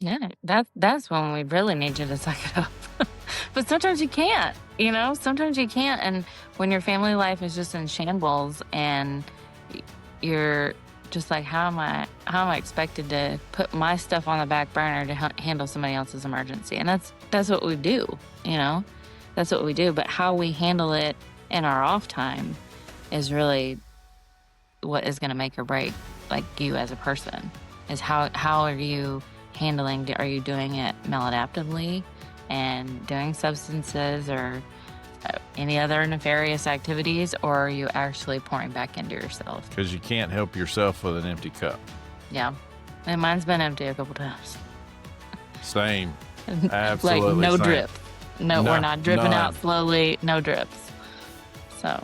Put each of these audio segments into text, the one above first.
Yeah, that's when we really need you to suck it up. But sometimes you can't, sometimes you can't. And when your family life is just in shambles and y- you're just like, how am I expected to put my stuff on the back burner to handle somebody else's emergency? And that's what we do, you know, that's what we do. But how we handle it in our off time is really what is going to make or break like you as a person. Is how are you handling? Are you doing it maladaptively and doing substances or any other nefarious activities, or are you actually pouring back into yourself? Because you can't help yourself with an empty cup. Yeah, and mine's been empty a couple times. Same. Like Absolutely. no same. drip. No, we're not dripping none. out slowly. No drips. So.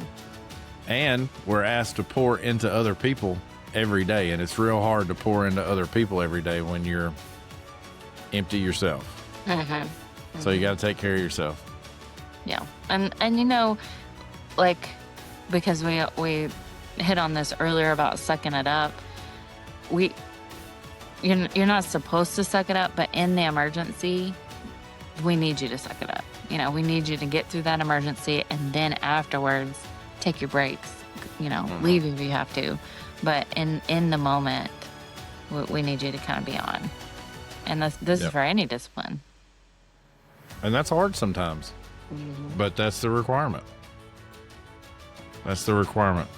And we're asked to pour into other people every day. And it's real hard to pour into other people every day when you're empty yourself. Mm-hmm. So you got to take care of yourself. Yeah. And like, because we hit on this earlier about sucking it up, you're not supposed to suck it up, but in the emergency, we need you to suck it up. We need you to get through that emergency, and then afterwards, take your breaks, leave if you have to. But in the moment, we need you to kind of be on. And this is for any discipline. And that's hard sometimes, but that's the requirement. That's the requirement.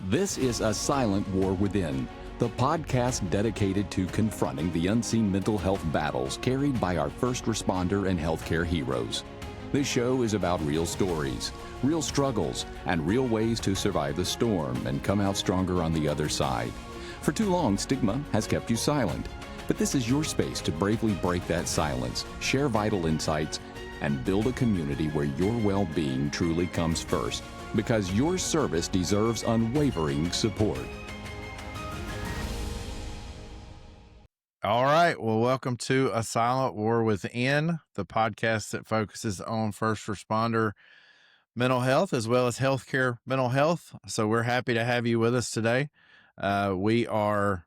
This is A Silent War Within, the podcast dedicated to confronting the unseen mental health battles carried by our first responder and healthcare heroes. This show is about real stories, real struggles, and real ways to survive the storm and come out stronger on the other side. For too long, stigma has kept you silent. But this is your space to bravely break that silence, share vital insights, and build a community where your well-being truly comes first, because your service deserves unwavering support. All right. Well, welcome to A Silent War Within, the podcast that focuses on first responder mental health as well as healthcare mental health. So we're happy to have you with us today. We are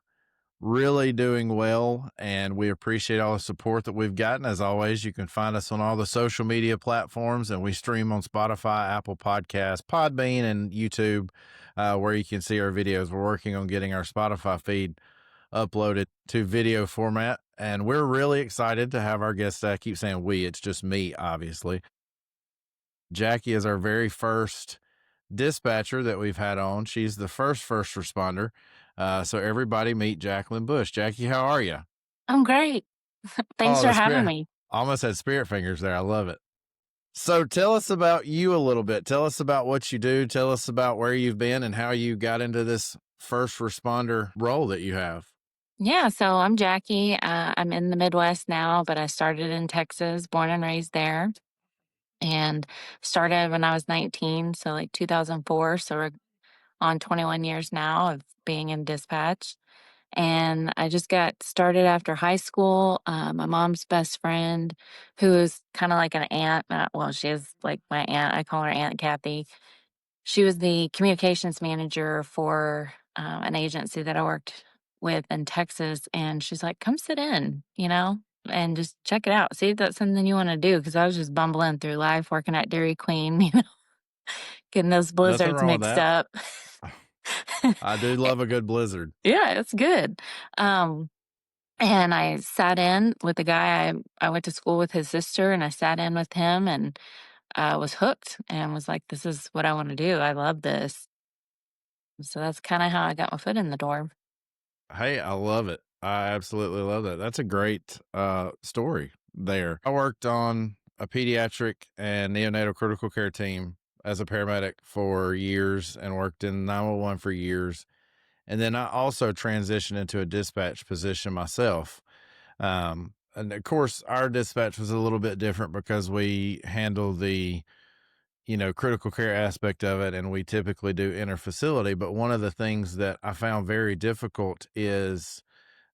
really doing well, and we appreciate all the support that we've gotten. As always, you can find us on all the social media platforms, and we stream on Spotify, Apple Podcasts, Podbean, and YouTube, where you can see our videos. We're working on getting our Spotify feed uploaded to video format, and we're really excited to have our guest. I keep saying we, it's just me, obviously. Jackie is our very first dispatcher that we've had on. She's the first responder. So everybody meet Jacqueline Bush. Jackie, how are you? I'm great. Thanks for having me. Almost had spirit fingers there. I love it. So tell us about you a little bit. Tell us about what you do. Tell us about where you've been and how you got into this first responder role that you have. Yeah, so I'm Jackie. I'm in the Midwest now, but I started in Texas, born and raised there, and started when I was 19, so like 2004. So we're on 21 years now of being in dispatch. And I just got started after high school. My mom's best friend, who is kind of like an aunt, well, she is like my aunt. I call her Aunt Kathy. She was the communications manager for an agency that I worked with in Texas. And she's like, come sit in, and just check it out. See if that's something you want to do. Because I was just bumbling through life, working at Dairy Queen, getting those blizzards mixed up. I do love a good blizzard. Yeah, it's good. And I sat in with the guy. I went to school with his sister, and I sat in with him and was hooked and was like, this is what I want to do. I love this. So that's kind of how I got my foot in the door. Hey, I love it. I absolutely love that. That's a great story there. I worked on a pediatric and neonatal critical care team as a paramedic for years and worked in 911 for years. And then I also transitioned into a dispatch position myself. And of course, our dispatch was a little bit different because we handle the, critical care aspect of it, and we typically do interfacility. But one of the things that I found very difficult is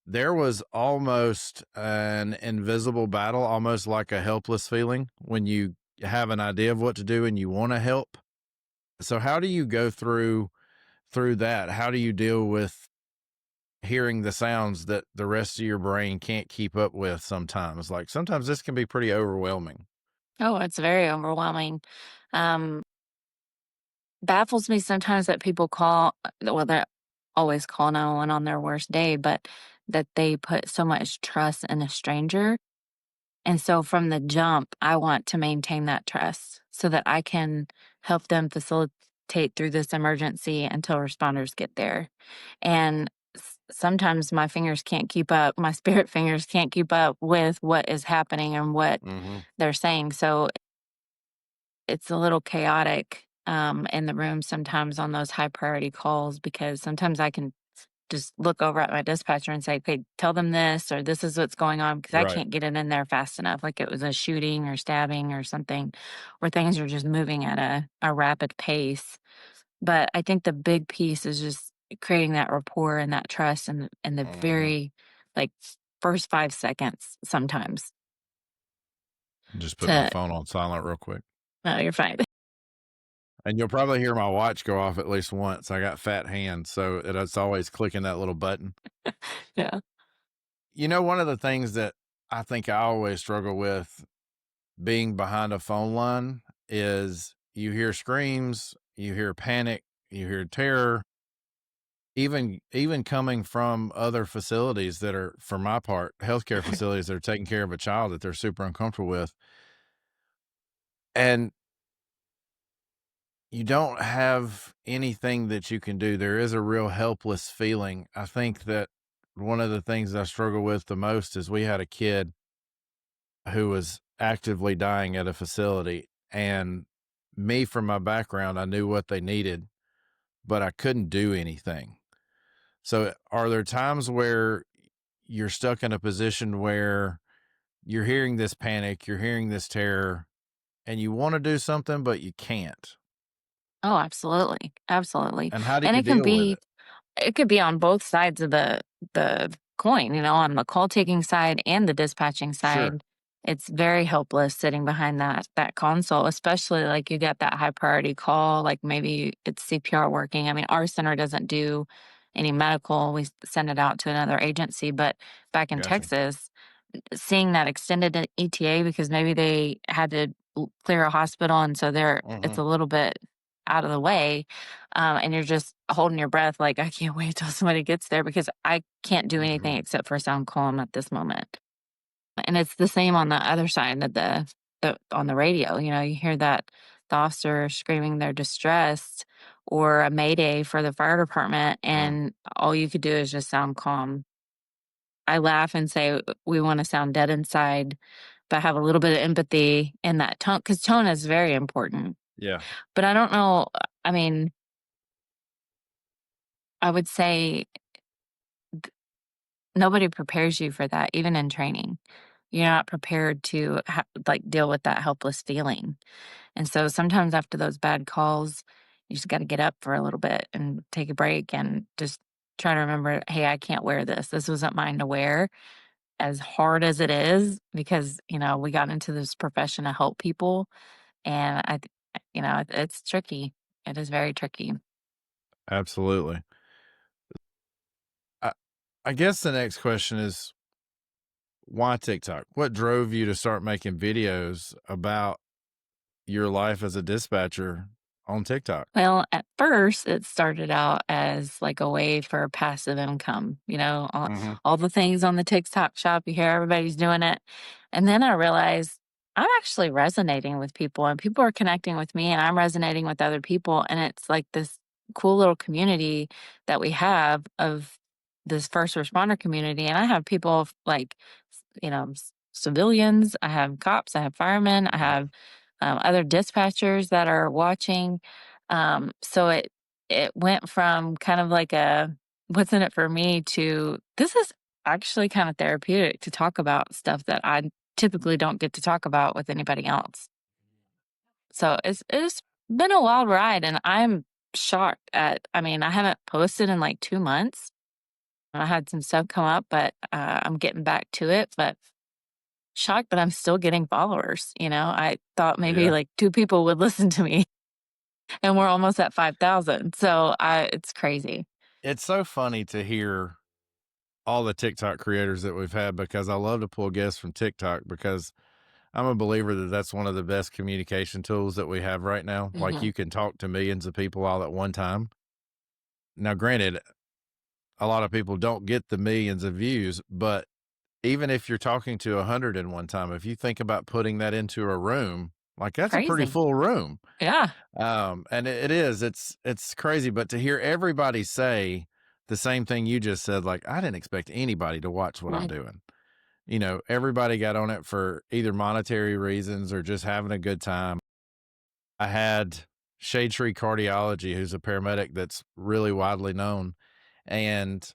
there was almost an invisible battle, almost like a helpless feeling when you have an idea of what to do and you want to help. So how do you go through that? How do you deal with hearing the sounds that the rest of your brain can't keep up with sometimes. Like sometimes this can be pretty overwhelming. Oh, it's very overwhelming. Um, Baffles me sometimes that people call, well, they always call 911 on their worst day, but that they put so much trust in a stranger. And so from the jump, I want to maintain that trust so that I can help them facilitate through this emergency until responders get there. And sometimes my fingers can't keep up, my spirit fingers can't keep up with what is happening and what Mm-hmm. they're saying. So it's a little chaotic in the room sometimes on those high priority calls, because sometimes I can just look over at my dispatcher and say, okay, tell them this, or this is what's going on, because I Right. can't get it in there fast enough. Like it was a shooting or stabbing or something where things are just moving at a rapid pace. But I think the big piece is just creating that rapport and that trust and the Mm-hmm. very like first 5 seconds sometimes Just put my to, phone on silent real quick. no, you're fine. And you'll probably hear my watch go off at least once. I got fat hands, so it's always clicking that little button. Yeah. You know, one of the things that I think I always struggle with being behind a phone line is you hear screams, you hear panic, you hear terror, even coming from other facilities that are, for my part, healthcare facilities that are taking care of a child that they're super uncomfortable with. And you don't have anything that you can do. There is a real helpless feeling. I think that one of the things I struggle with the most is we had a kid who was actively dying at a facility, and me, from my background, I knew what they needed, but I couldn't do anything. So are there times where you're stuck in a position where you're hearing this panic, you're hearing this terror, and you want to do something, but you can't? Oh, absolutely. Absolutely. And how do And you deal with it? it could be on both sides of the coin, on the call taking side and the dispatching Sure. side. It's very helpless sitting behind that console, especially like you get that high priority call, like maybe it's CPR working. I mean, our center doesn't do any medical. We send it out to another agency, but back in Gotcha. Texas, seeing that extended ETA because maybe they had to clear a hospital, and so Mm-hmm. it's a little bit out of the way, and you're just holding your breath like, I can't wait till somebody gets there because I can't do Mm-hmm. anything except for sound calm at this moment. And it's the same on the other side of the on the radio. You hear that the officer screaming their distress or a mayday for the fire department, Mm. and all you could do is just sound calm. I laugh and say we want to sound dead inside, but have a little bit of empathy in that tone, because tone is very important. Yeah. But I don't know. I mean, I would say nobody prepares you for that, even in training. You're not prepared to like deal with that helpless feeling. And so sometimes after those bad calls, you just got to get up for a little bit and take a break and just try to remember, hey, I can't wear this. This wasn't mine to wear. As hard as it is, because we got into this profession to help people, and it's tricky. It is very tricky. Absolutely. I, I guess the next question is, why TikTok? What drove you to start making videos about your life as a dispatcher on TikTok? Well, at first, it started out as like a way for passive income, Mm-hmm. all the things on the TikTok shop, you hear everybody's doing it. And then I realized I'm actually resonating with people, and people are connecting with me, and I'm resonating with other people. And it's like this cool little community that we have of this first responder community. And I have people like, civilians, I have cops, I have firemen, I have other dispatchers that are watching. So it went from kind of like a what's in it for me to this is actually kind of therapeutic to talk about stuff that I typically don't get to talk about with anybody else. So it's been a wild ride, and I'm shocked at. I mean, I haven't posted in like 2 months. I had some stuff come up, but I'm getting back to it. But shocked that I'm still getting followers. I thought maybe Yeah. like two people would listen to me, and we're almost at 5,000. So it's crazy. It's so funny to hear all the TikTok creators that we've had, because I love to pull guests from TikTok, because I'm a believer that that's one of the best communication tools that we have right now. Like, Hmm. you can talk to millions of people all at one time. Now, granted, a lot of people don't get the millions of views, but even if you're talking to 100 in one time, if you think about putting that into a room, like, that's a pretty Crazy. full room. Yeah. And it is, it's crazy, but to hear everybody say the same thing you just said, like, I didn't expect anybody to watch what I'm Right. doing. Everybody got on it for either monetary reasons or just having a good time. I had Shade Tree Cardiology, who's a paramedic that's really widely known, and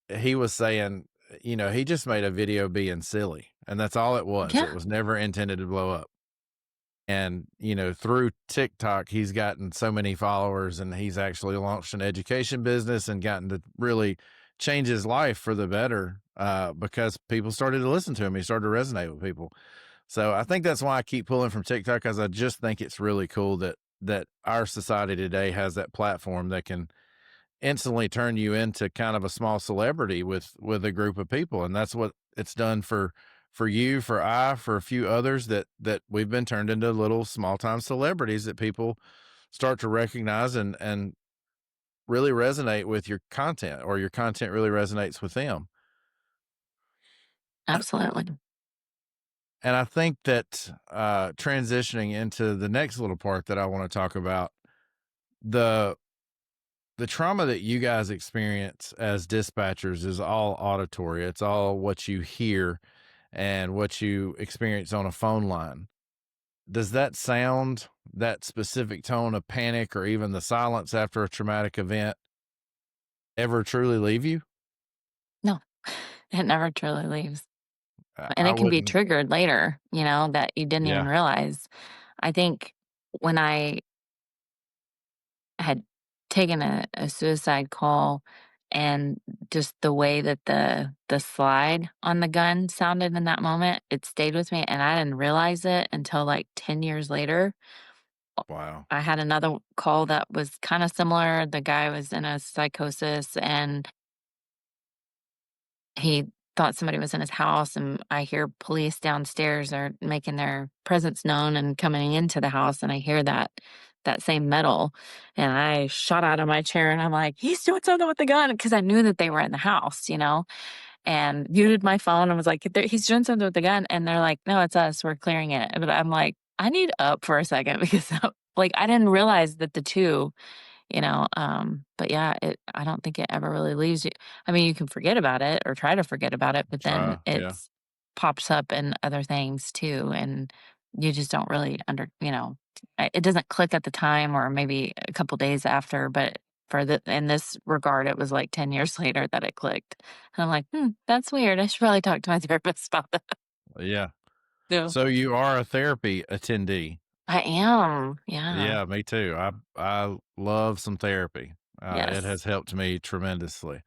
he was saying, he just made a video being silly, and that's all it was. Yeah. It was never intended to blow up. And, through TikTok, he's gotten so many followers, and he's actually launched an education business and gotten to really change his life for the better, because people started to listen to him. He started to resonate with people. So I think that's why I keep pulling from TikTok, because I just think it's really cool that our society today has that platform that can instantly turn you into kind of a small celebrity with a group of people. And that's what it's done for you, for a few others, that we've been turned into little small time celebrities that people start to recognize and really resonate with your content, or your content really resonates with them. Absolutely. And I think that, transitioning into the next little part that I want to talk about, the the trauma that you guys experience as dispatchers is all auditory. It's all what you hear and what you experience on a phone line. Does that sound, that specific tone of panic, or even the silence after a traumatic event, ever truly leave you? No, it never truly leaves. And I it can be wouldn't. triggered later, that you didn't even Yeah. realize. I think when I had taken a suicide call, and just the way that the slide on the gun sounded in that moment, it stayed with me, and I didn't realize it until like 10 years later. Wow. I had another call that was kind of similar. The guy was in a psychosis, and he thought somebody was in his house, and I hear police downstairs are making their presence known and coming into the house, and I hear that same metal, and I shot out of my chair, and I'm like, "He's doing something with the gun," because I knew that they were in the house, and muted my phone and was like, "He's doing something with the gun," and they're like, "No, it's us. We're clearing it." But I'm like, "I need up for a second," because like I didn't realize that the two, but yeah, I don't think it ever really leaves you. I mean, you can forget about it or try to forget about it, but then Try. Yeah. it's pops up in other things too, and you just don't really it doesn't click at the time, or maybe a couple days after, but in this regard, it was like 10 years later that it clicked. And I'm like, that's weird. I should probably talk to my therapist about that. Yeah. No. So you are a therapy attendee. I am. Yeah. Yeah, me too. I love some therapy. It Yes. has helped me tremendously.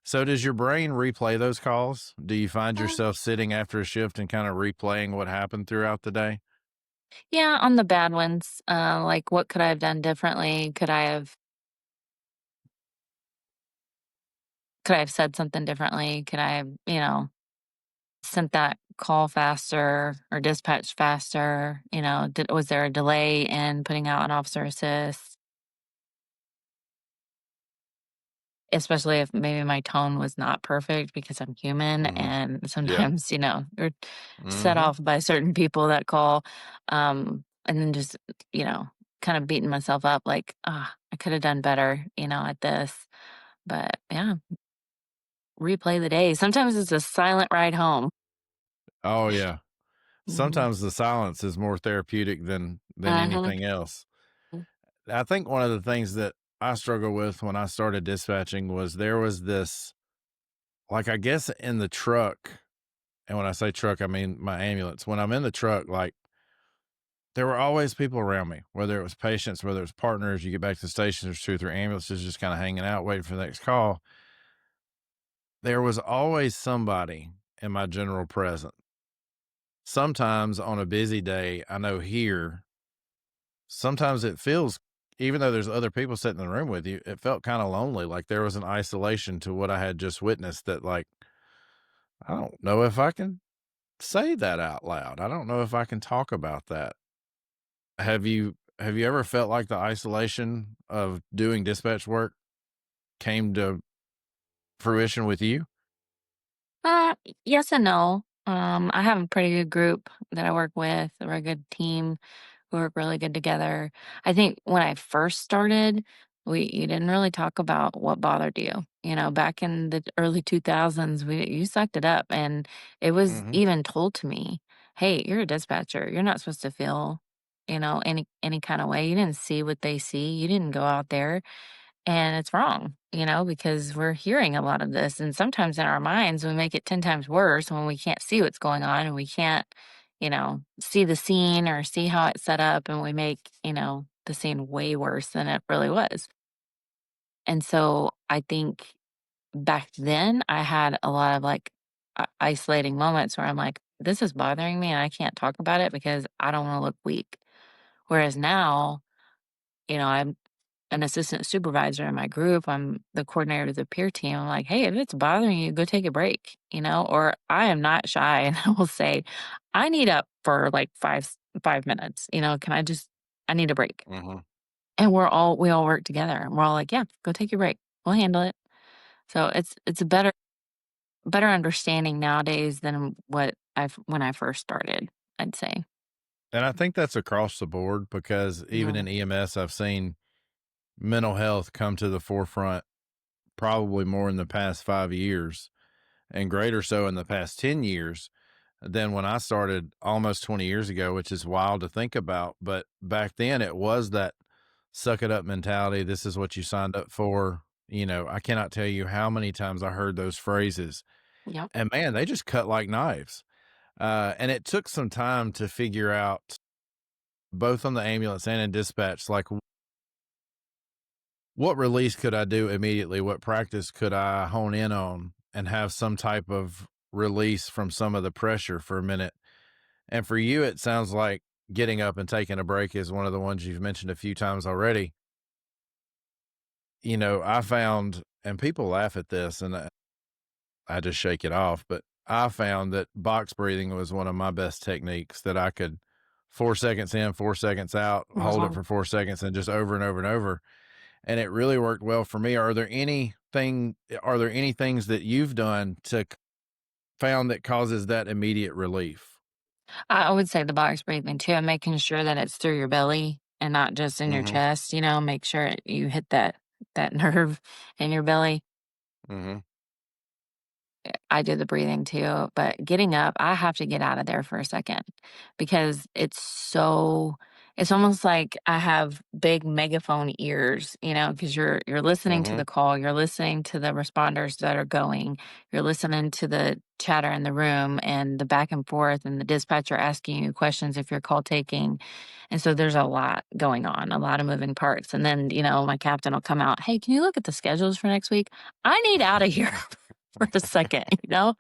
So does your brain replay those calls? Do you find Uh, yourself sitting after a shift and kind of replaying what happened throughout the day? yeah, on the bad ones, like what could I have done differently? Could I have said something differently? Could I have, sent that call faster or dispatched faster? Was there a delay in putting out an officer assist? Especially if maybe my tone was not perfect, because I'm human, Mhm. and Yeah. sometimes, you're set Mhm. off by certain people that call. And then just, you know, kind of beating myself up like, I could have done better, at this. But yeah, replay the day. Sometimes it's a silent ride home. Oh, yeah. Mhm. Sometimes the silence is more therapeutic than Mhm. anything else. I think one of the things that I struggled with when I started dispatching was there was this, like, I guess in the truck, and when I say truck, I mean my ambulance. When I'm in the truck, like, there were always people around me, whether it was patients, whether it was partners. You get back to the station, there's 2 or 3 ambulances just kinda hanging out, waiting for the next call. There was always somebody in my general presence. Sometimes on a busy day, I know here, sometimes it feels, even though there's other people sitting in the room with you, it felt kinda lonely, like there was an isolation to what I had just witnessed, that, like, I don't know if I can say that out loud. I don't know if I can talk about that. Have you ever felt like the isolation of doing dispatch work came to fruition with you? Yes and no. I have a pretty good group that I work with. We're a good team. We work really good together. I think when I first started, we you didn't really talk about what bothered you. You know, back in the early 2000s, we you sucked it up, and it was Mhm. even told to me, "Hey, you're a dispatcher. You're not supposed to feel, any kind of way. You didn't see what they see. You didn't go out there." And it's wrong, because we're hearing a lot of this. And sometimes in our minds, we make it 10 times worse when we can't see what's going on and we can't, see the scene or see how it's set up. And we make, the scene way worse than it really was. And so I think back then I had a lot of like isolating moments where I'm like, this is bothering me and I can't talk about it because I don't want to look weak. Whereas now, I'm an assistant supervisor in my group. I'm the coordinator of the peer team. I'm like, hey, if it's bothering you, go take a break, or I am not shy and I will say, I need up for like 5 minutes. I need a break. Mhm. And we all work together. And we're all like, yeah, go take your break. We'll handle it. So it's a better understanding nowadays than what I've when I first started, I'd say. And I think that's across the board because even Yeah. in EMS, I've seen mental health come to the forefront probably more in the past 5 years and greater so in the past 10 years than when I started almost 20 years ago, which is wild to think about. But back then, it was that suck it up mentality. This is what you signed up for. I cannot tell you how many times I heard those phrases. Yep. And man, they just cut like knives. And it took some time to figure out, both on the ambulance and in dispatch, like what release could I do immediately? What practice could I hone in on and have some type of release from some of the pressure for a minute? And for you, it sounds like getting up and taking a break is one of the ones you've mentioned a few times already. I found, and people laugh at this, and I just shake it off, but I found that box breathing was one of my best techniques that I could 4 seconds in, 4 seconds out, hold it Uh-huh. for 4 seconds, and just over and over and over. And it really worked well for me. Are there any things that you've done to found that causes that immediate relief? I would say the box breathing too, and making sure that it's through your belly and not just in your Mhm. chest, make sure you hit that nerve in your belly. Mhm. I do the breathing too, but getting up, I have to get out of there for a second because it's almost like I have big megaphone ears, because you're listening to Mhm. the call, you're listening to the responders that are going, you're listening to the chatter in the room and the back and forth and the dispatcher asking you questions if you're call taking. And so there's a lot going on, a lot of moving parts. And then, my captain will come out, hey, can you look at the schedules for next week? I need out of here for a second, you know?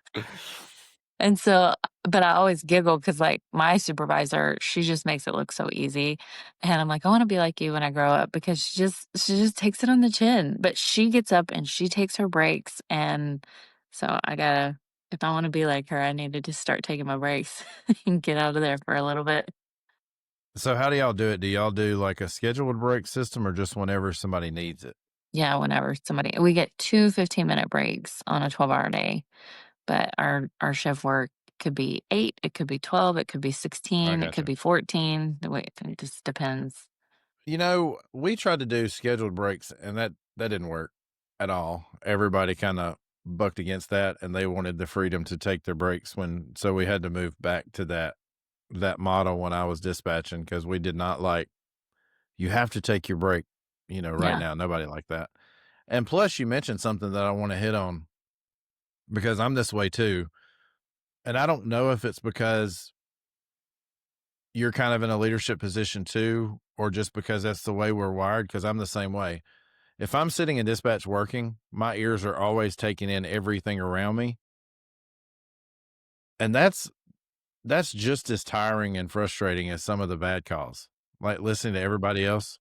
And so, but I always giggle because, like, my supervisor, she just makes it look so easy. And I'm like, I want to be like you when I grow up because she just takes it on the chin. But she gets up and she takes her breaks. And so if I want to be like her, I need to just start taking my breaks and get out of there for a little bit. So how do y'all do it? Do y'all do like a scheduled break system or just whenever somebody needs it? Yeah, whenever we get two 15-minute breaks on a 12-hour day. But our shift work could be 8, it could be 12, it could be I 16, it could gotcha. be 14. The way it just depends. We tried to do scheduled breaks and that didn't work at all. Everybody kind of bucked against that and they wanted the freedom to take their breaks so we had to move back to that model when I was dispatching because we did not like, you have to take your break, right Yeah. now. Nobody like that. And plus you mentioned something that I want to hit on because I'm this way too. And I don't know if it's because you're kind of in a leadership position too, or just because that's the way we're wired, because I'm the same way. If I'm sitting in dispatch working, my ears are always taking in everything around me. And that's just as tiring and frustrating as some of the bad calls, like listening to everybody else.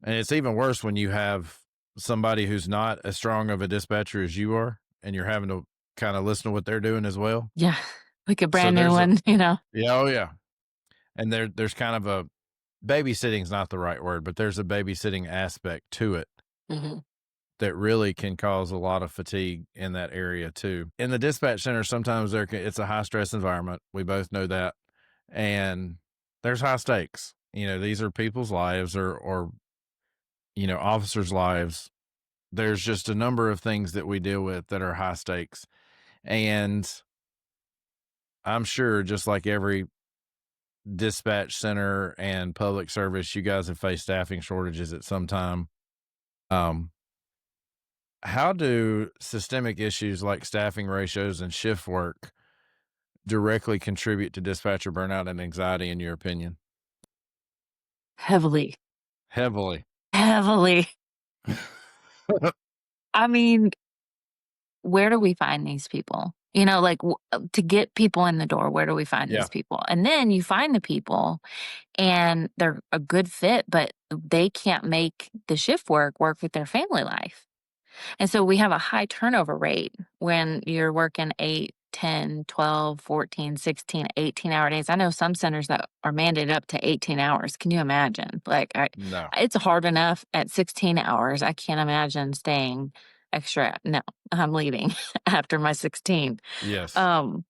And it's even worse when you have somebody who's not as strong of a dispatcher as you are, and you're having to kind of listen to what they're doing as well? Yeah, like a So brand new there's a one, you know? yeah, oh yeah. And there's kind of a babysitting's not the right word, but there's a babysitting aspect to it Mhm. that really can cause a lot of fatigue in that area too. In the dispatch center, sometimes it's a high stress environment. We both know that. And there's high stakes. These are people's lives or officers' lives. There's just a number of things that we deal with that are high stakes. And I'm sure just like every dispatch center and public service, you guys have faced staffing shortages at some time. Um, how do systemic issues like staffing ratios and shift work directly contribute to dispatcher burnout and anxiety, in your opinion? Heavily, Heavily. heavily. I mean, where do we find these people? Like, to get people in the door, where do we find Yeah. these people? And then you find the people and they're a good fit, but they can't make the shift work with their family life. And so we have a high turnover rate when you're working 8, 10, 12, 14, 16, 18-hour days. I know some centers that are mandated up to 18 hours. Can you imagine? Like, No. it's hard enough at 16 hours. I can't imagine staying extra. No, I'm leaving after my 16. Yes. Um,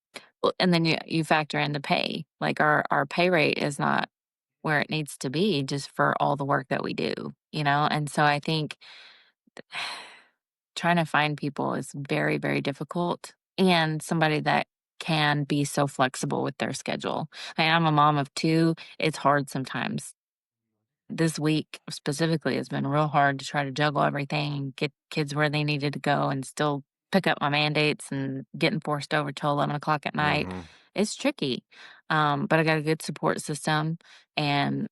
and then you factor in the pay. Like, our pay rate is not where it needs to be just for all the work that we do. And so I think trying to find people is very, very difficult, and somebody that can be so flexible with their schedule. I'm a mom of 2. It's hard sometimes. This week specifically has been real hard to try to juggle everything, get kids where they needed to go, and still pick up my mandates and getting forced over till 11 o'clock at night. Mhm. It's tricky. But I got a good support system, and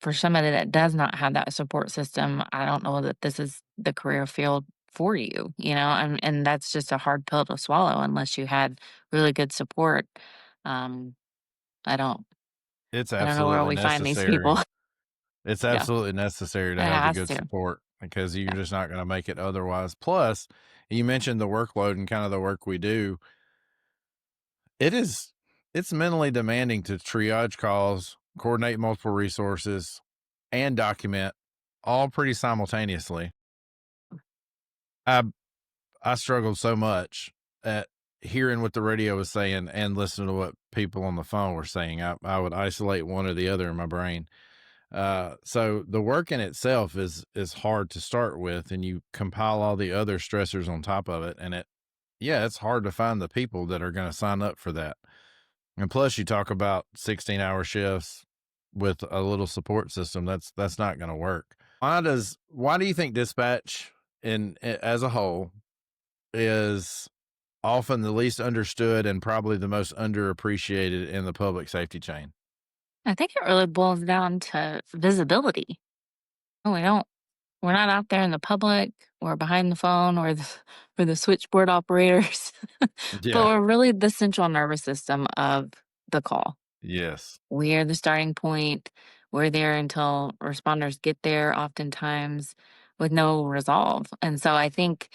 for somebody that does not have that support system, I don't know that this is the career field for you, and that's just a hard pill to swallow unless you had really good support. Um, I don't It's I don't know where absolutely we find these people. necessary. It's Yeah, absolutely necessary to it have the has good to. support because you're Yeah. just not going to make it otherwise. Plus, you mentioned the workload and kind of the work we do. It is it's mentally demanding to triage calls, coordinate multiple resources, and document all pretty simultaneously. I I struggled so much at hearing what the radio was saying and listening to what people on the phone were saying. I would isolate one or the other in my brain. So the work in itself is hard to start with, and you compile all the other stressors on top of it, and it's hard to find the people that are going to sign up for that. And plus, you talk about 16-hour shifts with a little support system. That's not going to work. Why do you think dispatch as a whole is often the least understood and probably the most underappreciated in the public safety chain? I think it really boils down to visibility. We don't we're not out there in the public, we're behind the phone, we're the switchboard operators, but Yeah. we're really the central nervous system of the call. Yes. We're the starting point. We're there until responders get there, oftentimes with no resolve. And so I think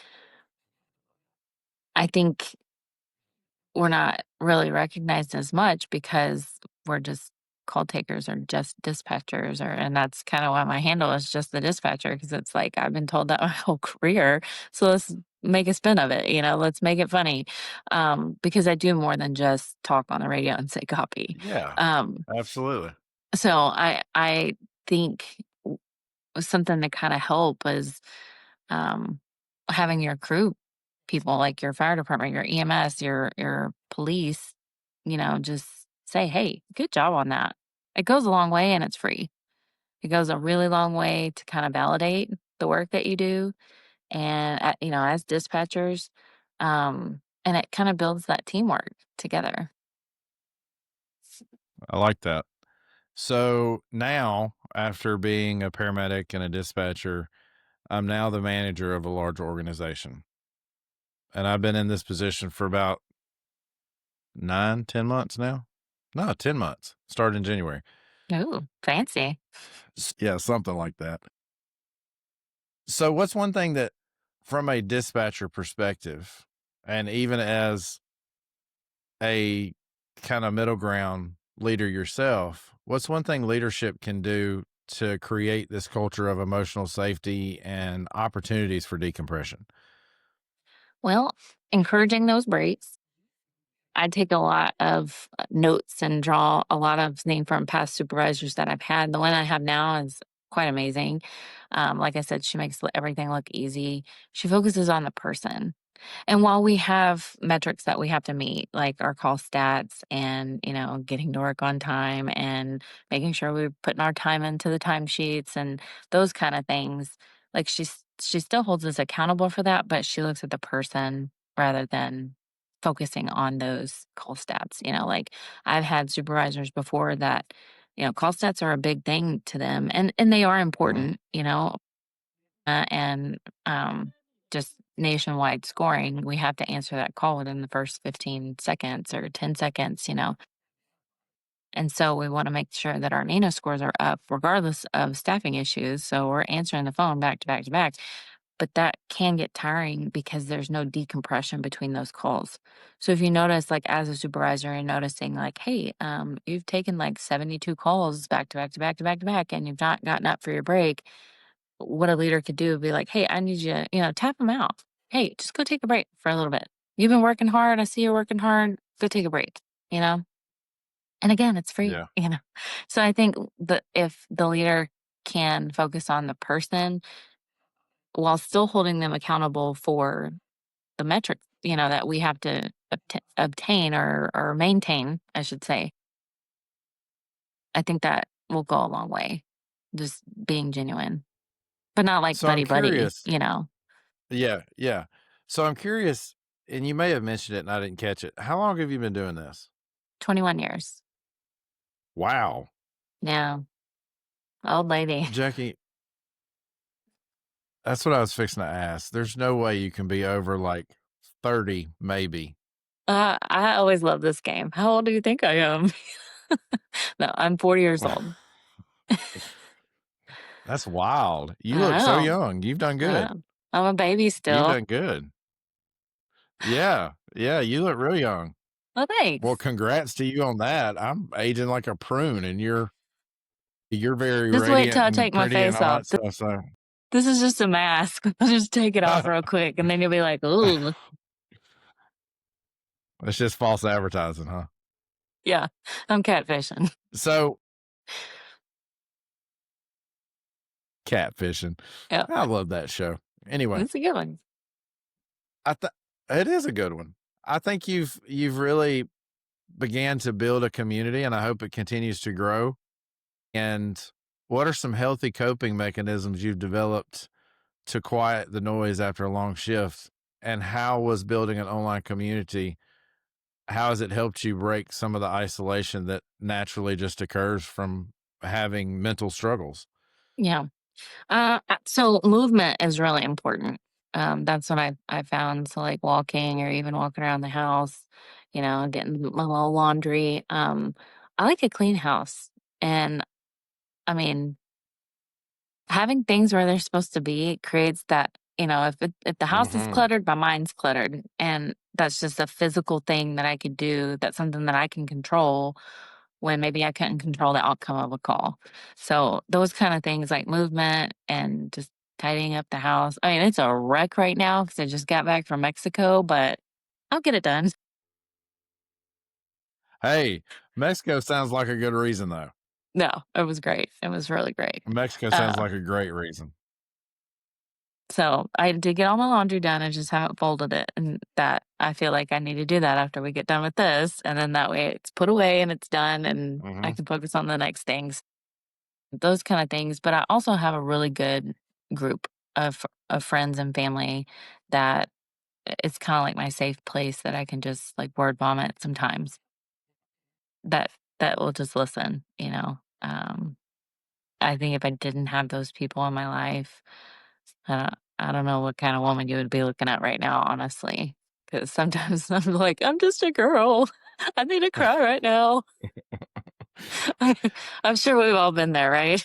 we're not really recognized as much because we're just call takers or just dispatchers, and that's kind of why my handle is just the dispatcher, because it's like I've been told that my whole career. So let's make a spin of it, let's make it funny. Because I do more than just talk on the radio and say copy. Yeah. Um, Absolutely. so I think something to kind of help is um, having your crew people, like your fire department, your EMS, your police, just say, "Hey, good job on that." It goes a long way, and it's free. It goes a really long way to kind of validate the work that you do, and as dispatchers, and it kind of builds that teamwork together. I like that. So now, after being a paramedic and a dispatcher, I'm now the manager of a large organization. And I've been in this position for about 10 months now. No, 10 months. Started in January. Ooh, fancy. Yeah, something like that. So, what's one thing that, from a dispatcher perspective, And even as a kind of middle ground leader yourself, what's one thing leadership can do to create this culture of emotional safety and opportunities for decompression? Well, encouraging those breaks. I take a lot of notes and draw a lot of things from past supervisors that I've had. The one I have now is quite amazing. Like I said, she makes everything look easy. She focuses on the person. And while we have metrics that we have to meet, like our call stats and, getting to work on time and making sure we're putting our time into the timesheets and those kind of things, like she still holds us accountable for that, but she looks at the person rather than focusing on those call stats. Like I've had supervisors before that, call stats are a big thing to them and they are Mhm. important, and just nationwide scoring, we have to answer that call within the first 15 seconds or 10 seconds, And so we want to make sure that our NANO scores are up regardless of staffing issues. So we're answering the phone back to back to back. But that can get tiring because there's no decompression between those calls. So if you notice, like as a supervisor, and noticing like, hey, you've taken like 72 calls back to back to back to back to back, and you've not gotten up for your break, what a leader could do would be like, "Hey, I need you, tap them out. Hey, just go take a break for a little bit. You've been working hard. I see you're working hard. Go take a break." You know? And again, it's free, Yeah. So I think that if the leader can focus on the person while still holding them accountable for the metrics, that we have to obtain or maintain, I should say, I think that will go a long way. Just being genuine, but not like So I'm buddy buddy, curious. Yeah. Yeah. So I'm curious, and you may have mentioned it and I didn't catch it. How long have you been doing this? 21 years. Wow. Yeah, old lady. Jackie, that's what I was fixing to ask. There's no way you can be over like 30, maybe. I always love this game. How old do you think I am? No, I'm 40 years old. That's wild. You look I so know. young. You've done I good. know. I'm a baby You've still. done good. Yeah. Yeah. You look real young. Well, Well, thanks. congrats to you on that. I'm aging like a prune and you're very Just wait till radiant I and take my pretty and face all off. that stuff. So This is just a mask. I'll just take it off real quick, and then you'll be like, "Ooh, it's just false advertising, huh? yeah, I'm catfishing." So catfishing. Yeah, I love that show. Anyway, it's a good one. I th- it is a good one. I think you've really began to build a community and I hope it continues to grow. And what are some healthy coping mechanisms you've developed to quiet the noise after a long shift? And how was building an online community? How has it helped you break some of the isolation that naturally just occurs from having mental struggles? Yeah. So movement is really important. That's what I found. So like walking or even walking around the house, getting my little laundry. I like a clean house, and I mean, having things where they're supposed to be creates that. If the house is Hmm. cluttered, my mind's cluttered, and that's just a physical thing that I could do. That's something that I can control when maybe I couldn't control the outcome of a call. So those kind of things like movement and just tidying up the house. I mean, it's a wreck right now because I just got back from Mexico, but I'll get it done. Hey, Mexico sounds like a good reason, though. No, it was great. It was really great. Mexico sounds Uh, like a great reason. so I did get all my laundry done. I just haven't folded it. And that I feel like I need to do that after we get done with this. And then that way it's put away and it's done and I Hmm. can focus on the next things. Those kind of things. But I also have a really good group of friends and family that it's kind of like my safe place that I can just like word vomit sometimes. That will just listen. I think if I didn't have those people in my life, I don't know what kind of woman you would be looking at right now, honestly. Because sometimes I'm like, I'm just a girl. I need to cry right now. I'm sure we've all been there, right?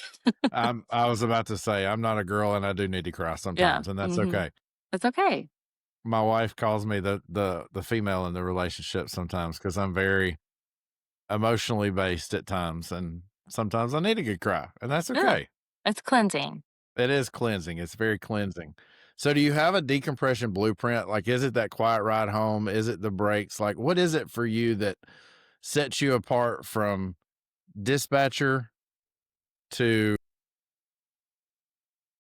I was about to say, I'm not a girl and I do need to cry Yeah. sometimes, and that's Hmm. okay. It's okay. my wife calls me the female in the relationship sometimes because I'm very emotionally based at times, and sometimes I need a good cry, and that's Yeah, okay. it's cleansing. It is cleansing. It's very cleansing. So do you have a decompression blueprint? Like, is it that quiet ride home? Is it the breaks? Like, what is it for you that sets you apart from dispatcher to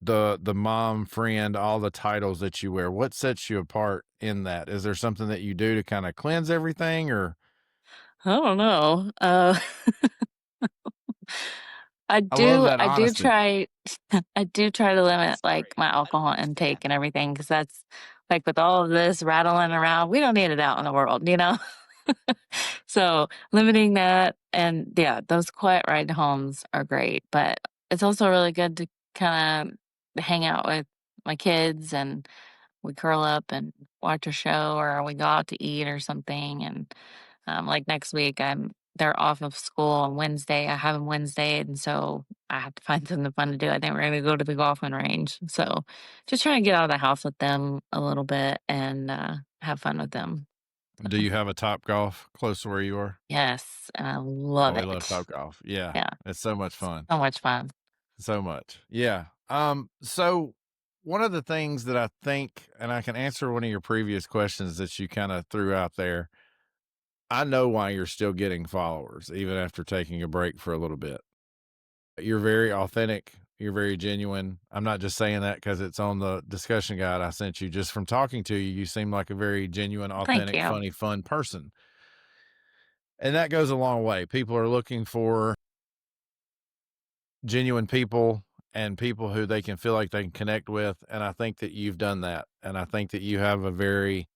the mom, friend, all the titles that you wear? What sets you apart in that? Is there something that you do to kind of cleanse everything, or I don't know. I love that I do honesty. try I do try to limit, like, my alcohol intake and everything because that's like, with all of this rattling around, we don't need it out in the world, you know? So, limiting that and, yeah, those quiet ride homes are great, but it's also really good to kinda hang out with my kids, and we curl up and watch a show, or we go out to eat or something, and like next week, they're off of school on Wednesday. I have them Wednesday, and so I have to find something fun to do. I think we're gonna go to the golfing range. So just trying to get out of the house with them a little bit and have fun with them. Do you have a Top Golf close to where you are? Yes, and I Oh, love we love it. Top Golf. Yeah, Yeah, it's so much fun. so much fun. So much. Yeah. So one of the things that I think, and I can answer one of your previous questions that you kind of threw out there, I know why you're still getting followers, even after taking a break for a little bit. You're very authentic. You're very genuine. I'm not just saying that because it's on the discussion guide I sent you. Just from talking to you, you seem like a very genuine, Thank authentic, you. funny, fun person. And that goes a long way. People are looking for genuine people and people who they can feel like they can connect with. And I think that you've done that. And I think that you have a very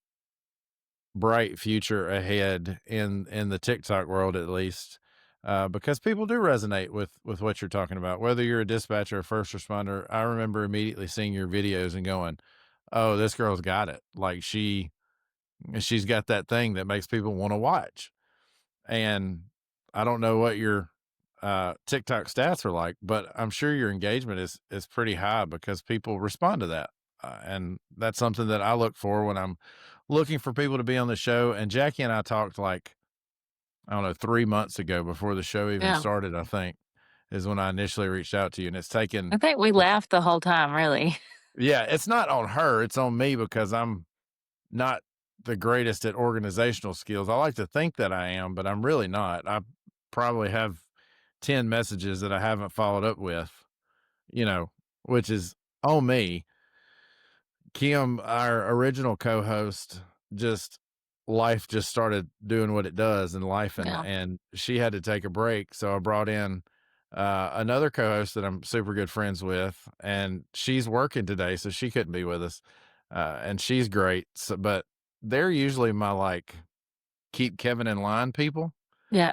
bright future ahead in the TikTok world, at least, because people do resonate with what you're talking about. Whether you're a dispatcher or first responder, I remember immediately seeing your videos and going, "Oh, this girl's got it! Like she's got that thing that makes people want to watch." And I don't know what your TikTok stats are like, but I'm sure your engagement is pretty high because people respond to that, and that's something that I look for when I'm looking for people to be on the show. And Jackie and I talked like I don't know 3 months ago before the show even Yeah, started. I think is when I initially reached out to you, and it's taken. I think we laughed the whole time. Really. Yeah, it's not on her; it's on me because I'm not the greatest at organizational skills. I like to think that I am, but I'm really not. I probably have 10 messages that I haven't followed up with, you know, which is on me. Kim, our original co-host, just life just started doing what it does in life, Yeah. and she had to take a break. So I brought in another co-host that I'm super good friends with, and she's working today, so she couldn't be with us. And she's great. So, but they're usually my like keep Kevin in line people. Yeah.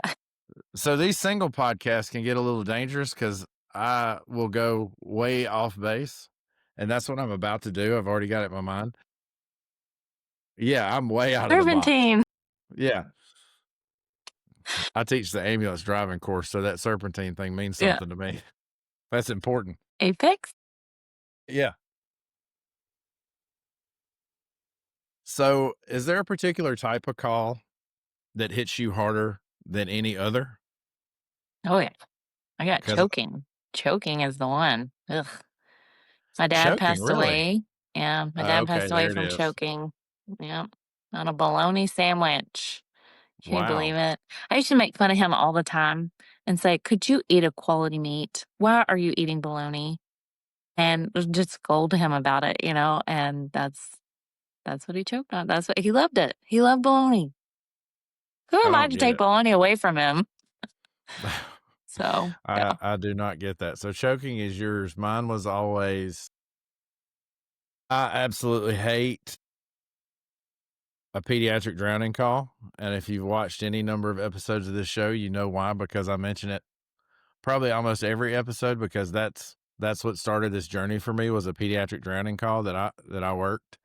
So these single podcasts can get a little dangerous because I will go way off base. And that's what I'm about to do. I've already got it in my mind. Yeah, I'm way out of the box. Serpentine. Yeah. I teach the ambulance driving course, so that serpentine thing means Yeah. something to me. That's important. Apex. Yeah. So is there a particular type of call that hits you harder than any other? Oh yeah. I got Because choking. Choking is the one. Ugh. My dad choking, passed really? away. Yeah, my dad Okay, passed away there it from is. choking. Yeah, on a bologna sandwich. Can you believe Wow. it? I used to make fun of him all the time and say, "Could you eat a quality meat? Why are you eating bologna?" And just scold him about it, you know. And that's what he choked on. That's what he loved it. He loved bologna. Who I am I don't to get take it. bologna away from him? So I yeah, I do not get that. So choking is yours. Mine was always I absolutely hate a pediatric drowning call. And if you've watched any number of episodes of this show, you know why, because I mention it probably almost every episode because that's what started this journey for me was a pediatric drowning call that I worked.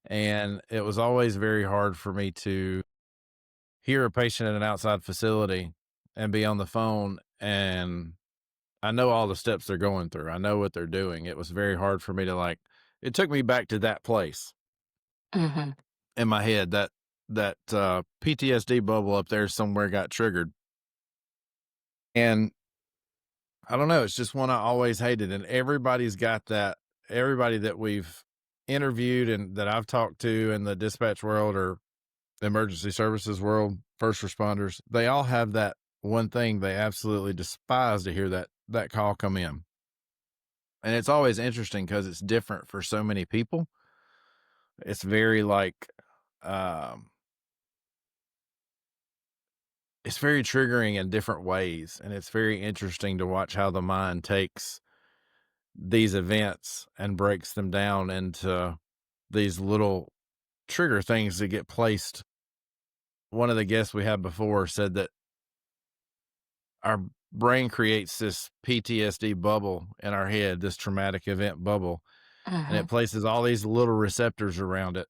And it was always very hard for me to hear a patient in an outside facility and be on the phone and I know all the steps they're going through. I know what they're doing. It was very hard for me to like it took me back to that place. hmm in my head. That PTSD bubble up there somewhere got triggered. And I don't know, it's just one I always hated. And everybody's got that. Everybody that we've interviewed and that I've talked to in the dispatch world or emergency services world, first responders, they all have that one thing they absolutely despise to hear that call come in. And it's always interesting because it's different for so many people. It's very um, it's very triggering in different ways. And it's very interesting to watch how the mind takes these events and breaks them down into these little trigger things that get placed. One of the guests we had before said that our brain creates this PTSD bubble in our head, this traumatic event bubble, and Uh-huh. it places all these little receptors around it.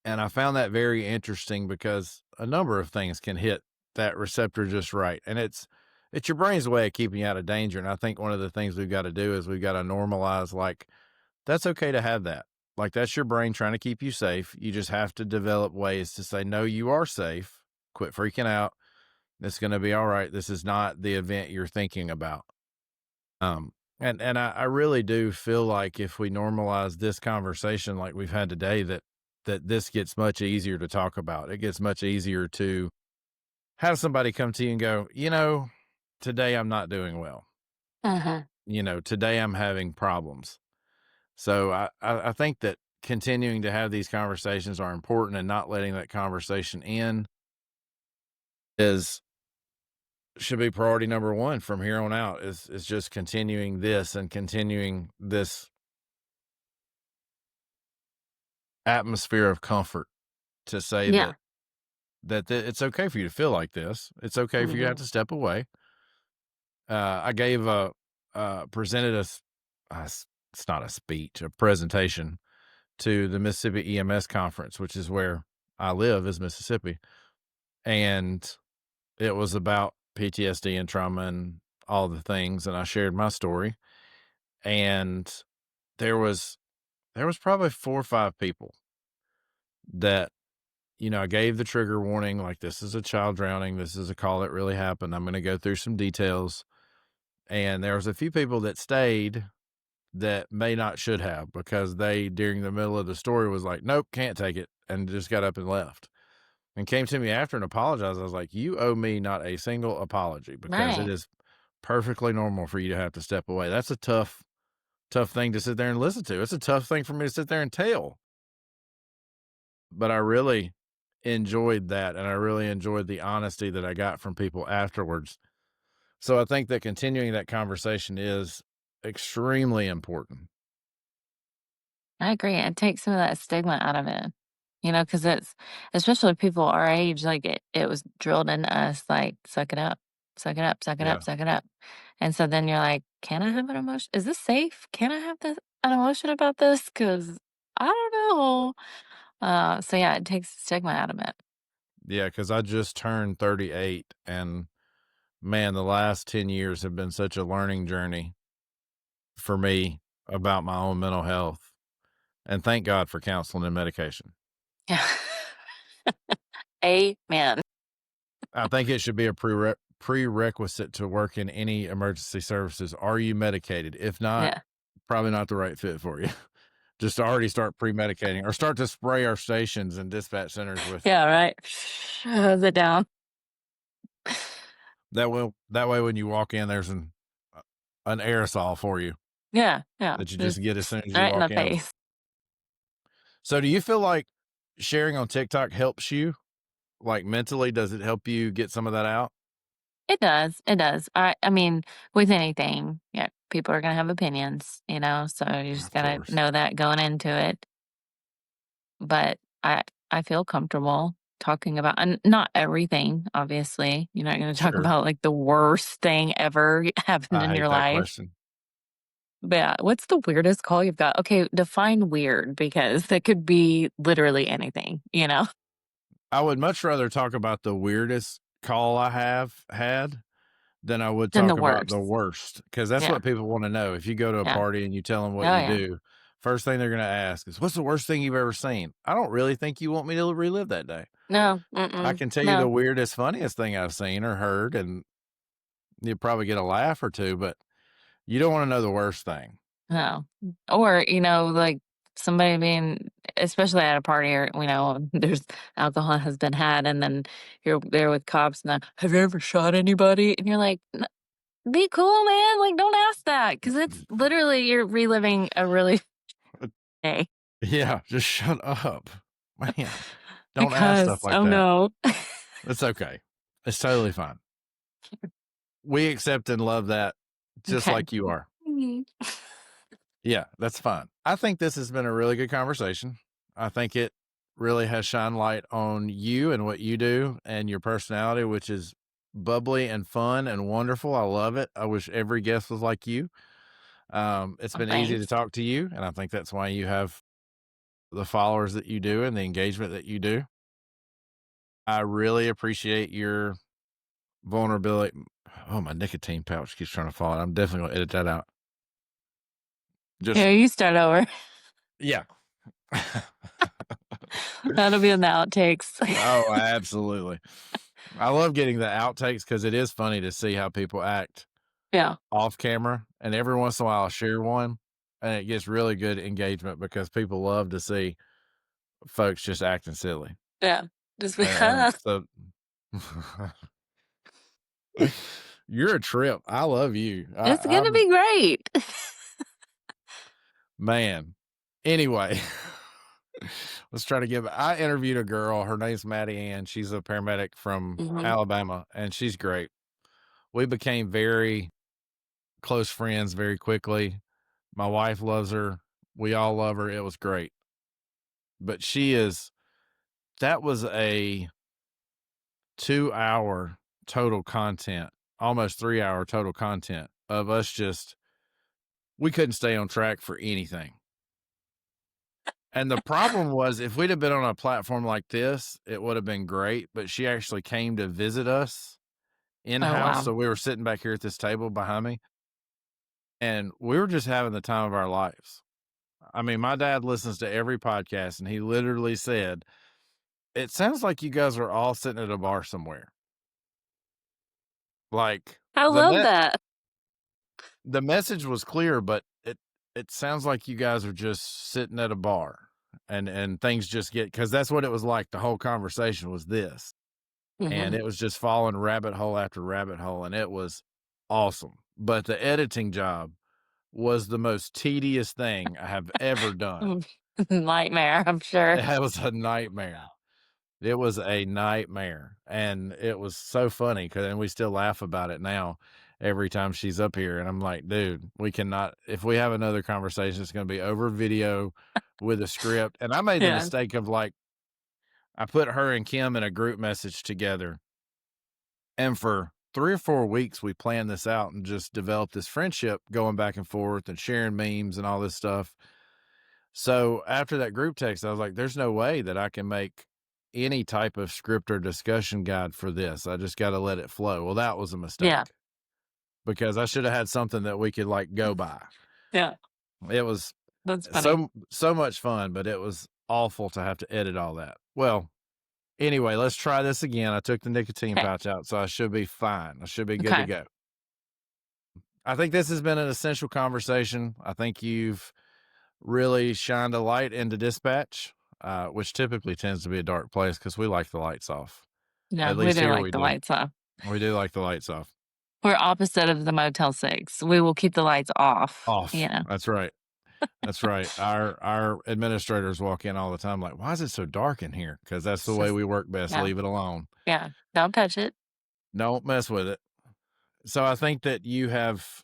And I found that very interesting because a number of things can hit that receptor just right. And it's your brain's way of keeping you out of danger. And I think one of the things we've got to do is we've got to normalize, like, that's okay to have that. Like, that's your brain trying to keep you safe. You just have to develop ways to say, no, you are safe. Quit freaking out. It's going to be all right. This is not the event you're thinking about. Um, and I really do feel like if we normalize this conversation like we've had today, that this gets much easier to talk about. It gets much easier to have somebody come to you and go, today I'm not doing well. Uh-huh. Today I'm having problems. So I think that continuing to have these conversations are important, and not letting that conversation end is should be priority number one from here on out. Is just continuing this and continuing this atmosphere of comfort to say Yeah. it's okay for you to feel like this. It's okay for you to have Mhm. to step away. I gave presented it's not a speech, a presentation to the Mississippi EMS conference, which is where I live, is Mississippi. And it was about PTSD and trauma and all the things. And I shared my story, and there was probably 4 or 5 people that, I gave the trigger warning, like, this is a child drowning. This is a call that really happened. I'm going to go through some details. And there was a few people that stayed that may not should have, because they, during the middle of the story, was like, nope, can't take it, and just got up and left and came to me after and apologized. I was like, you owe me not a single apology, because it Right. is perfectly normal for you to have to step away. That's a tough thing to sit there and listen to. It's a tough thing for me to sit there and tell. But I really enjoyed that, and I really enjoyed the honesty that I got from people afterwards. So I think that continuing that conversation is extremely important. I agree. It takes some of that stigma out of it, because it's, especially people our age, like it was drilled into us, like, suck it up, suck it up, suck it Yeah. up, suck it up. And so then you're like, can I have an emotion? Is this safe? Can I have an emotion about this? Because I don't know. So yeah, it takes the stigma out of it. Yeah, because I just turned 38, and man, the last 10 years have been such a learning journey for me about my own mental health. And thank God for counseling and medication. Yeah. Amen. I think it should be a prerequisite to work in any emergency services. Are you medicated? If not, Yeah. probably not the right fit for you. Just to already start pre-medicating, or start to spray our stations and dispatch centers with Yeah, right. Hose it down. that way when you walk in, there's an aerosol for you Yeah, yeah. that you just Just get as soon as you right in the walk in. face. So do you feel like sharing on TikTok helps you, like, mentally? Does it help you get some of that out? It does, it does. I mean, with anything, yeah, people are gonna have opinions, so you just Of gotta course. know that going into it. But I feel comfortable talking about, and not everything, obviously. You're not gonna talk Sure. about, like, the worst thing ever happened I in hate your that life. question. But yeah, what's the weirdest call you've got? Okay, define weird, because that could be literally anything? I would much rather talk about the weirdest call I have had than I would Than the talk about the worst. worst, because that's Yeah, what people wanna know. If you go to a yeah. party and you tell them what Oh, you yeah. do, first thing they're going to ask is, what's the worst thing you've ever seen? I don't really think you want me to relive that day. No, I can tell you the no, weirdest, funniest thing I've seen or heard, and you'll probably get a laugh or two, but you don't want to know the worst thing. no. Or, like somebody being, especially at a party or, there's alcohol has been had and then you're there with cops and then, have you ever shot anybody? And you're like, be cool, man. Like, don't ask that because it's literally you're reliving a really day. Yeah, just shut up, man. Don't ask stuff Because, like oh that. no. It's okay. It's totally fine. We accept and love that just Okay. like you are. Mhm. Yeah, that's fine. I think this has been a really good conversation. I think it really has shined light on you and what you do and your personality, which is bubbly and fun and wonderful. I love it. I wish every guest was like you. It's Oh, been easy to thanks. talk to you, and I think that's why you have the followers that you do and the engagement that you do. I really appreciate your vulnerability. Oh, my nicotine pouch keeps trying to fall out. I'm definitely gonna edit that out. Just Here, you start over. yeah. That'll be in the outtakes. Oh, absolutely. I love getting the outtakes because it is funny to see how people act Yeah. off camera. And every once in a while, I'll share one, and it gets really good engagement because people love to see folks just acting silly. Yeah. Just be, And so you're a trip. I love you. it's gonna I'm be great. man. Anyway, let's try to give. I interviewed a girl. Her name's Maddie Ann. She's a paramedic from Mhm. Alabama, and she's great. We became very close friends very quickly. My wife loves her. We all love her. It was great. But that was a 2 hour total content, almost 3 hour total content of us we couldn't stay on track for anything. And the problem was, if we'd have been on a platform like this, it would have been great. But she actually came to visit us in Oh, house. wow. So we were sitting back here at this table behind me, and we were just having the time of our lives. I mean, my dad listens to every podcast, and he literally said, it sounds like you guys are all sitting at a bar somewhere. Like I love that. the message was clear, but it sounds like you guys are just sitting at a bar and things just because that's what it was like. The whole conversation was this, and Mhm. it was just following rabbit hole after rabbit hole, and it was awesome. But the editing job was the most tedious thing I have ever done. Nightmare, I'm sure. It was a nightmare. It was a nightmare, and it was so funny and we still laugh about it now every time she's up here, and I'm like, "Dude, we cannot if we have another conversation, it's gonna be over video with a script." And I made the Yeah. mistake of, I put her and Kim in a group message together, and for 3 or 4 weeks, we planned this out and just developed this friendship going back and forth and sharing memes and all this stuff. So after that group text, I was like, there's no way that I can make any type of script or discussion guide for this. I just got to let it flow. Well, that was a Yeah. mistake because I should have had something that we could go by. Yeah. It was That's funny. so much fun, but it was awful to have to edit all that. Well, anyway, let's try this again. I took the nicotine Okay. pouch out, so I should be fine. I should be good to Okay. go. I think this has been an essential conversation. I think you've really shined a light into dispatch, which typically tends to be a dark place because we like the lights off. Yeah, At we least do here like we the do. lights off. We do like the lights off. We're opposite of the Motel 6. We will keep the lights off, Off. That's right. That's right. Our administrators walk in all the time like, why is it so dark in here? Because that's the It's way just we work best. yeah. Leave it alone. Yeah. Don't touch it. Don't mess with it. So I think that you have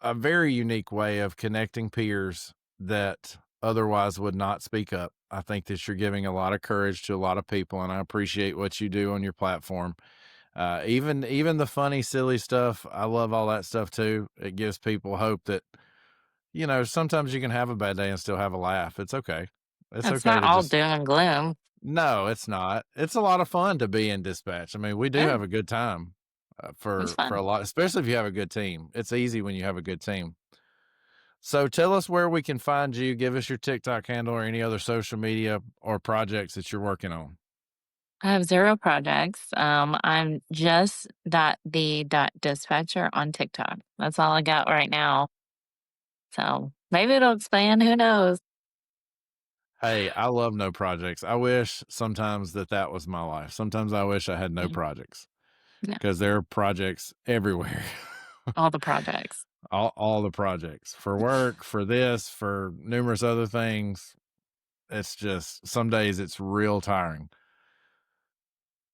a very unique way of connecting peers that otherwise would not speak up. I think that you're giving a lot of courage to a lot of people, and I appreciate what you do on your platform. Even the funny, silly stuff, I love all that stuff too. It gives people hope that sometimes you can have a bad day and still have a laugh. It's okay. It's It's okay not to all just doom and gloom. no, it's not. It's a lot of fun to be in dispatch. I mean, we do Yeah. have a good time It's for a fun. lot, especially if you have a good team. It's easy when you have a good team. So tell us where we can find you. Give us your TikTok handle or any other social media or projects that you're working on. I have 0 projects. I'm just .the.dispatcher on TikTok. That's all I got right now. So maybe it'll expand, who knows? Hey, I love no projects. I wish sometimes that was my life. Sometimes I wish I had no Mhm. projects Yeah, because there are projects everywhere. all the projects. All the projects for work, for this, for numerous other things. It's just some days it's real tiring.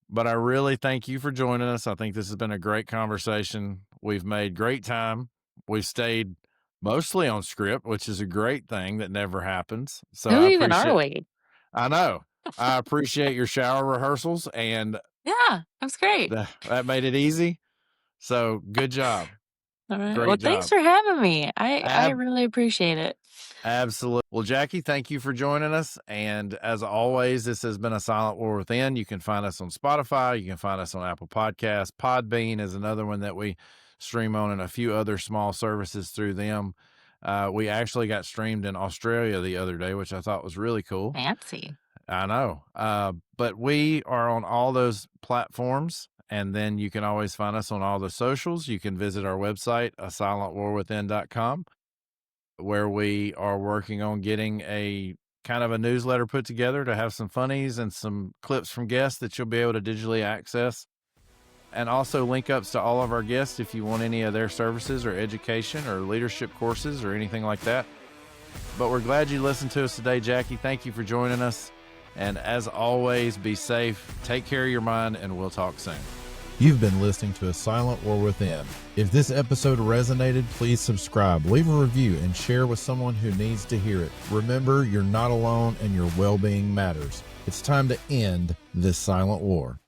But I really thank you for joining us. I think this has been a great conversation. We've made great time. We've stayed mostly on script, which is a great thing that never happens. So Who I even are appreciate we? I know. I appreciate your shower rehearsals, and Yeah, that's great. that made it easy. So good job. Alright. Well, Great thanks job. for having me. I Ab- really appreciate it. Absolutely. Well, Jackie, thank you for joining us. And as always, this has been a Silent War Within. You can find us on Spotify. You can find us on Apple Podcasts. Podbean is another one that we stream on, and a few other small services through them. We actually got streamed in Australia the other day, which I thought was really cool. Fancy. I know. But we are on all those platforms. And then you can always find us on all the socials. You can visit our website, asilentwarwithin.com, where we are working on getting a kind of a newsletter put together to have some funnies and some clips from guests that you'll be able to digitally access. And also link ups to all of our guests if you want any of their services or education or leadership courses or anything like that. But we're glad you listened to us today, Jackie. Thank you for joining us. And as always, be safe, take care of your mind, and we'll talk soon. You've been listening to A Silent War Within. If this episode resonated, please subscribe, leave a review, and share with someone who needs to hear it. Remember, you're not alone and your well-being matters. It's time to end this silent war.